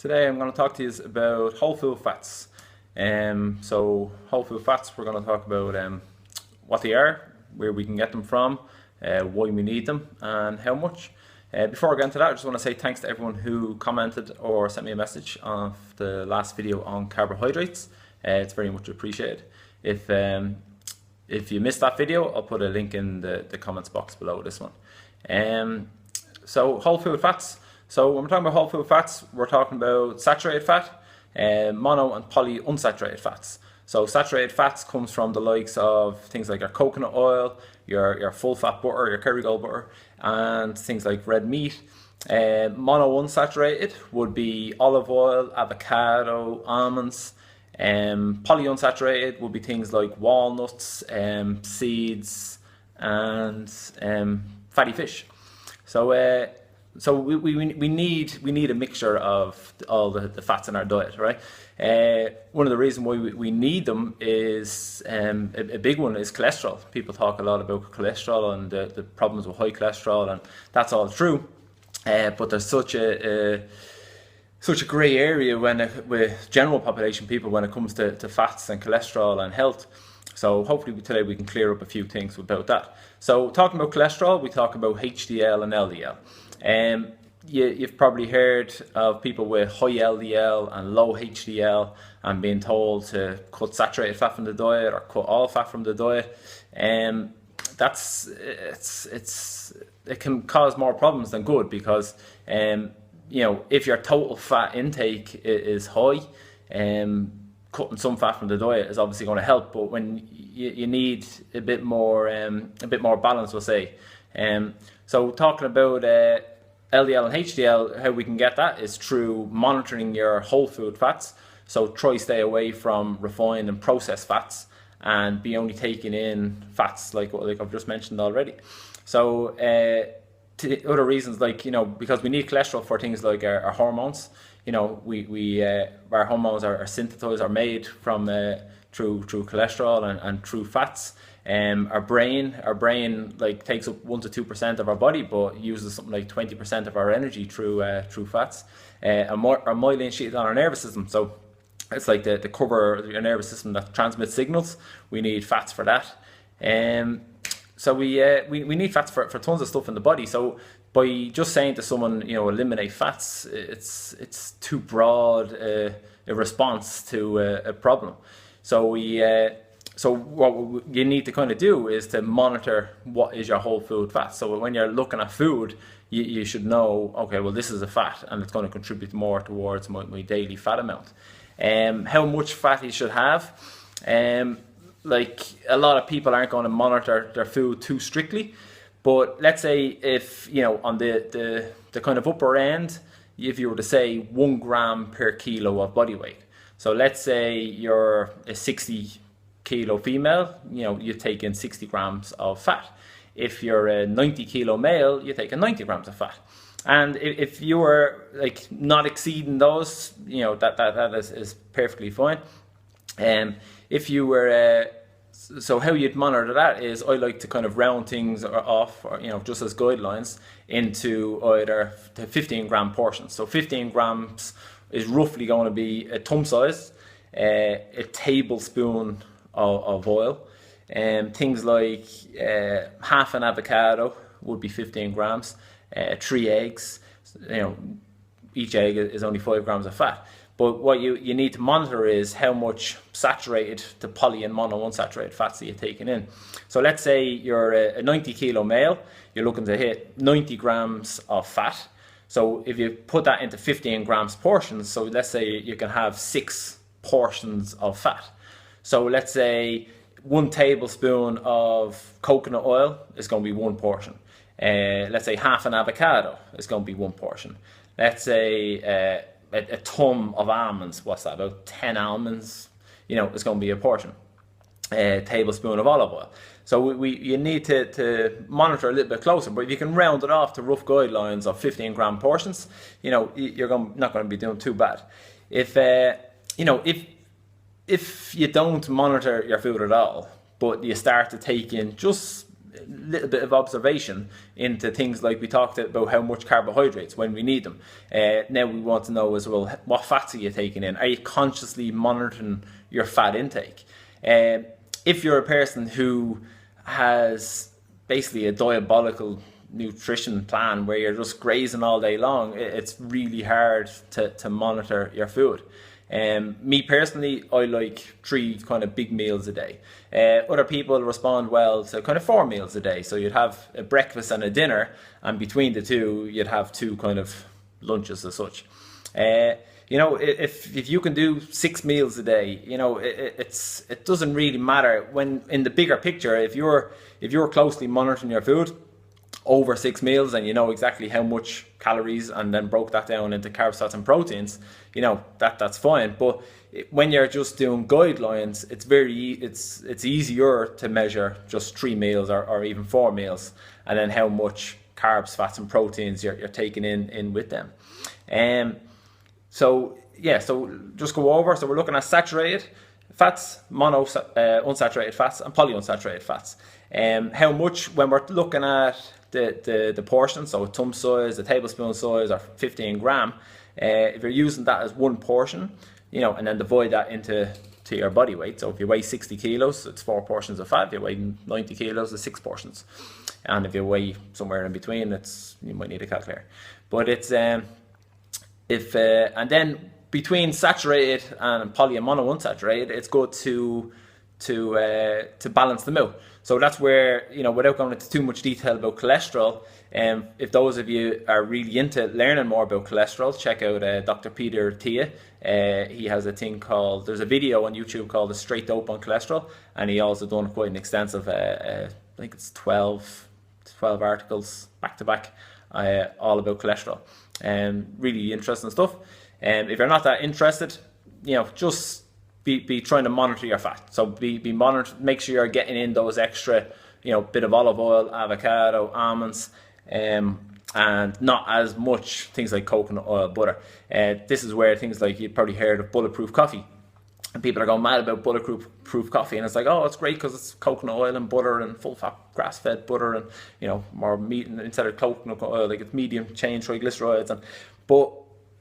Today I'm going to talk to you about whole food fats. So whole food fats, we're going to talk about what they are, where we can get them from, why we need them, and how much. Before I get into that, I just want to say thanks to everyone who commented or sent me a message on the last video on carbohydrates. It's very much appreciated. If you missed that video, I'll put a link in the comments box below this one. So whole food fats. So when we're talking about whole food fats, we're talking about saturated fat, mono and polyunsaturated fats. So saturated fats comes from the likes of things like your coconut oil, your full fat butter, your Kerrygold butter, and things like red meat. Monounsaturated would be olive oil, avocado, almonds. Polyunsaturated would be things like walnuts, seeds, and fatty fish. So we need a mixture of all the fats in our diet, right? One of the reasons why we need them is a big one is cholesterol. People talk a lot about cholesterol and the problems with high cholesterol, and that's all true. But there's such a grey area with general population people when it comes to fats and cholesterol and health. So hopefully today we can clear up a few things about that. So talking about cholesterol, we talk about HDL and LDL. You've probably heard of people with high LDL and low HDL and being told to cut saturated fat from the diet or cut all fat from the diet. It can cause more problems than good because if your total fat intake is high, cutting some fat from the diet is obviously going to help. But when you need a bit more balance, we'll say. So talking about LDL and HDL, how we can get that is through monitoring your whole food fats. So try stay away from refined and processed fats and be only taking in fats like I've just mentioned already. So other reasons, because we need cholesterol for things like our hormones. Our hormones are synthesized, are made from through cholesterol and through fats. Our brain takes up 1 to 2% of our body, but uses something like 20% of our energy through fats. Our myelin sheath on our nervous system, so it's like the cover of your nervous system that transmits signals. We need fats for that. So we need fats for tons of stuff in the body. So by just saying to someone, eliminate fats, it's too broad a response to a problem. So what you need to kind of do is to monitor what is your whole food fat. So when you're looking at food, you should know, okay, well, this is a fat and it's going to contribute more towards my daily fat amount. How much fat you should have. Like a lot of people aren't going to monitor their food too strictly, but let's say if on the kind of upper end, if you were to say 1 gram per kilo of body weight. So let's say you're a 60 kilo female, you take in 60 grams of fat. If you're a 90 kilo male, you take in 90 grams of fat. And if you were not exceeding those, that is perfectly fine. If you were so how you'd monitor that is, I like to kind of round things off, or just as guidelines, into either 15 gram portions. So 15 grams is roughly going to be a thumb size, a tablespoon of oil, things like half an avocado would be 15 grams, 3 eggs. Each egg is only 5 grams of fat. But what you need to monitor is how much saturated to poly and monounsaturated fats that you're taking in. So let's say you're a 90 kilo male, you're looking to hit 90 grams of fat. So if you put that into 15 grams portions, so let's say you can have 6 portions of fat. So let's say 1 tablespoon of coconut oil is going to be 1 portion. Let's say half an avocado is going to be 1 portion. Let's say a thumb of almonds, what's that, about 10 almonds, it's going to be a portion. A tablespoon of olive oil. So you need to monitor a little bit closer, but if you can round it off to rough guidelines of 15 gram portions, you're not going to be doing too bad. If you don't monitor your food at all, but you start to take in just little bit of observation into things like we talked about how much carbohydrates when we need them. Now we want to know as well, what fats are you taking in? Are you consciously monitoring your fat intake? If you're a person who has basically a diabolical nutrition plan where you're just grazing all day long, it's really hard to monitor your food. Me personally, I like 3 kind of big meals a day. Other people respond well to kind of 4 meals a day. So you'd have a breakfast and a dinner, and between the two, you'd have 2 kind of lunches as such. If you can do 6 meals a day, it doesn't really matter when in the bigger picture. If you're closely monitoring your food over 6 meals and you know exactly how much calories and then broke that down into carbs, fats and proteins, that's fine. But when you're just doing guidelines, it's easier to measure just 3 meals or even 4 meals, and then how much carbs, fats and proteins you're taking in with them. So just go over. So we're looking at saturated fats, unsaturated fats, and polyunsaturated fats. How much when we're looking at the portion, so a thumb size, a tablespoon size, or 15 gram, if you're using that as one portion, and then divide that into your body weight. So if you weigh 60 kilos, it's 4 portions of fat. If you weigh 90 kilos, it's 6 portions. And if you weigh somewhere in between, you might need a calculator. But it's and then between saturated and poly and monounsaturated, it's good to balance them out. So that's where, without going into too much detail about cholesterol, if those of you are really into learning more about cholesterol, check out Dr. Peter Tia. He has there's a video on YouTube called The Straight Dope on Cholesterol, and he also done quite an extensive, I think it's 12 articles back to back, all about cholesterol. Really interesting stuff. If you're not that interested, just be trying to monitor your fat. So be monitor. Make sure you're getting in those extra, bit of olive oil, avocado, almonds, and not as much things like coconut oil, butter. This is where things like you've probably heard of bulletproof coffee, and people are going mad about bulletproof coffee, and it's like, oh, it's great because it's coconut oil and butter and full fat grass-fed butter, and more meat instead of coconut oil, like it's medium chain triglycerides. But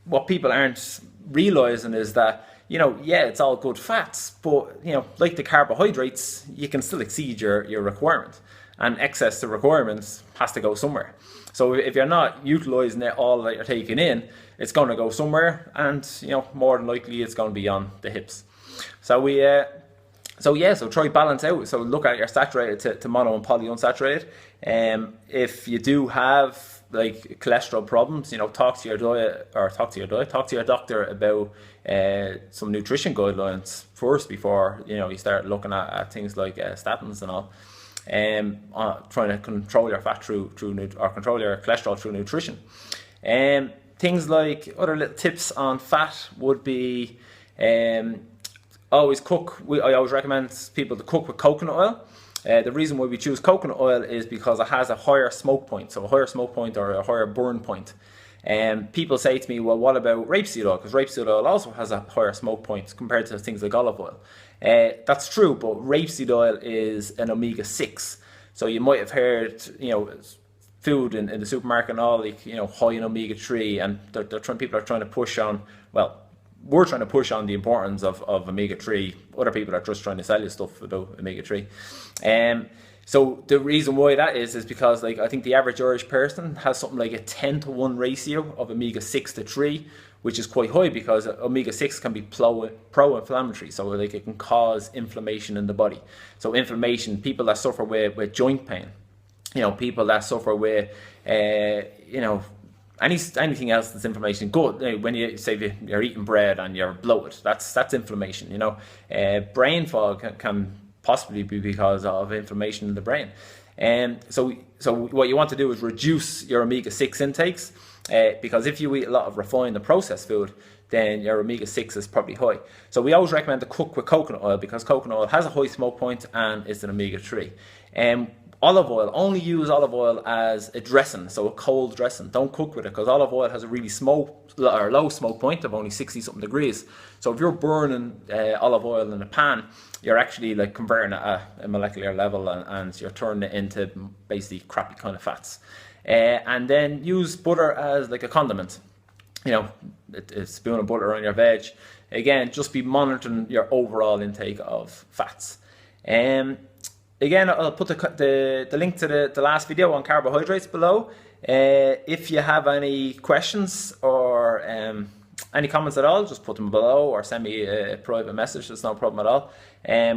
what people aren't realizing is that, it's all good fats, but, like the carbohydrates, you can still exceed your requirement, and excess to requirements has to go somewhere. So if you're not utilizing it all that you're taking in, it's going to go somewhere, and, more than likely it's going to be on the hips. So so try balance out. So look at your saturated to mono and polyunsaturated. If you do have like cholesterol problems, talk to your doctor about some nutrition guidelines first before you start looking at things like statins and all. Trying to control your fat through or control your cholesterol through nutrition. Things like other little tips on fat would be always cook. I always recommend people to cook with coconut oil. The reason why we choose coconut oil is because it has a higher smoke point, so a higher smoke point or a higher burn point. People say to me, well, what about rapeseed oil? Because rapeseed oil also has a higher smoke point compared to things like olive oil. That's true, but rapeseed oil is an omega-6. So you might have heard, food in the supermarket and all, like, high in omega-3, and people are trying to push on, we're trying to push on the importance of omega-3. Other people are just trying to sell you stuff about omega-3. So the reason why that is because I think the average Irish person has something like a 10-to-1 ratio of omega-6 to 3, which is quite high because omega-6 can be pro-inflammatory. So it can cause inflammation in the body. So inflammation, people that suffer with joint pain, people that suffer with, anything else that's inflammation. Good. When you say you're eating bread and you're bloated, that's inflammation. Brain fog can possibly be because of inflammation in the brain. So what you want to do is reduce your omega-6 intakes, because if you eat a lot of refined and processed food, then your omega-6 is probably high. So we always recommend to cook with coconut oil because coconut oil has a high smoke point and it's an omega-3. Olive oil, only use olive oil as a dressing, so a cold dressing. Don't cook with it, because olive oil has a really low smoke point of only 60 something degrees. So if you're burning olive oil in a pan, you're actually like converting it at a molecular level, and you're turning it into basically crappy kind of fats. And then use butter as like a condiment. A spoon of butter on your veg. Again, just be monitoring your overall intake of fats. Again, I'll put the link to the last video on carbohydrates below. If you have any questions or any comments at all, just put them below or send me a private message. There's no problem at all.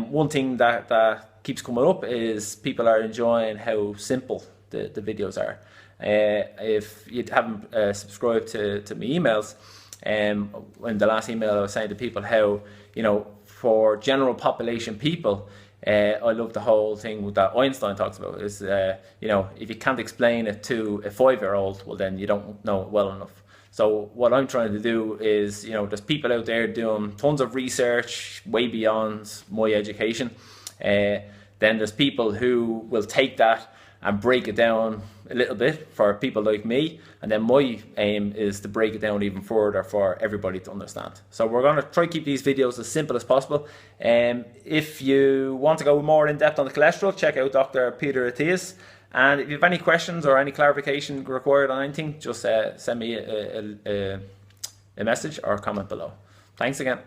One thing that keeps coming up is people are enjoying how simple the videos are. If you haven't subscribed to my emails, in the last email I was saying to people how, for general population people, I love the whole thing that Einstein talks about is, if you can't explain it to a 5-year-old, well then you don't know it well enough. So what I'm trying to do is, there's people out there doing tons of research way beyond my education. Then there's people who will take that and break it down a little bit for people like me, and then my aim is to break it down even further for everybody to understand. So we're going to try to keep these videos as simple as possible. If you want to go more in depth on the cholesterol, check out Dr. Peter Attias. And if you have any questions or any clarification required on anything, just send me a message or comment below. Thanks again.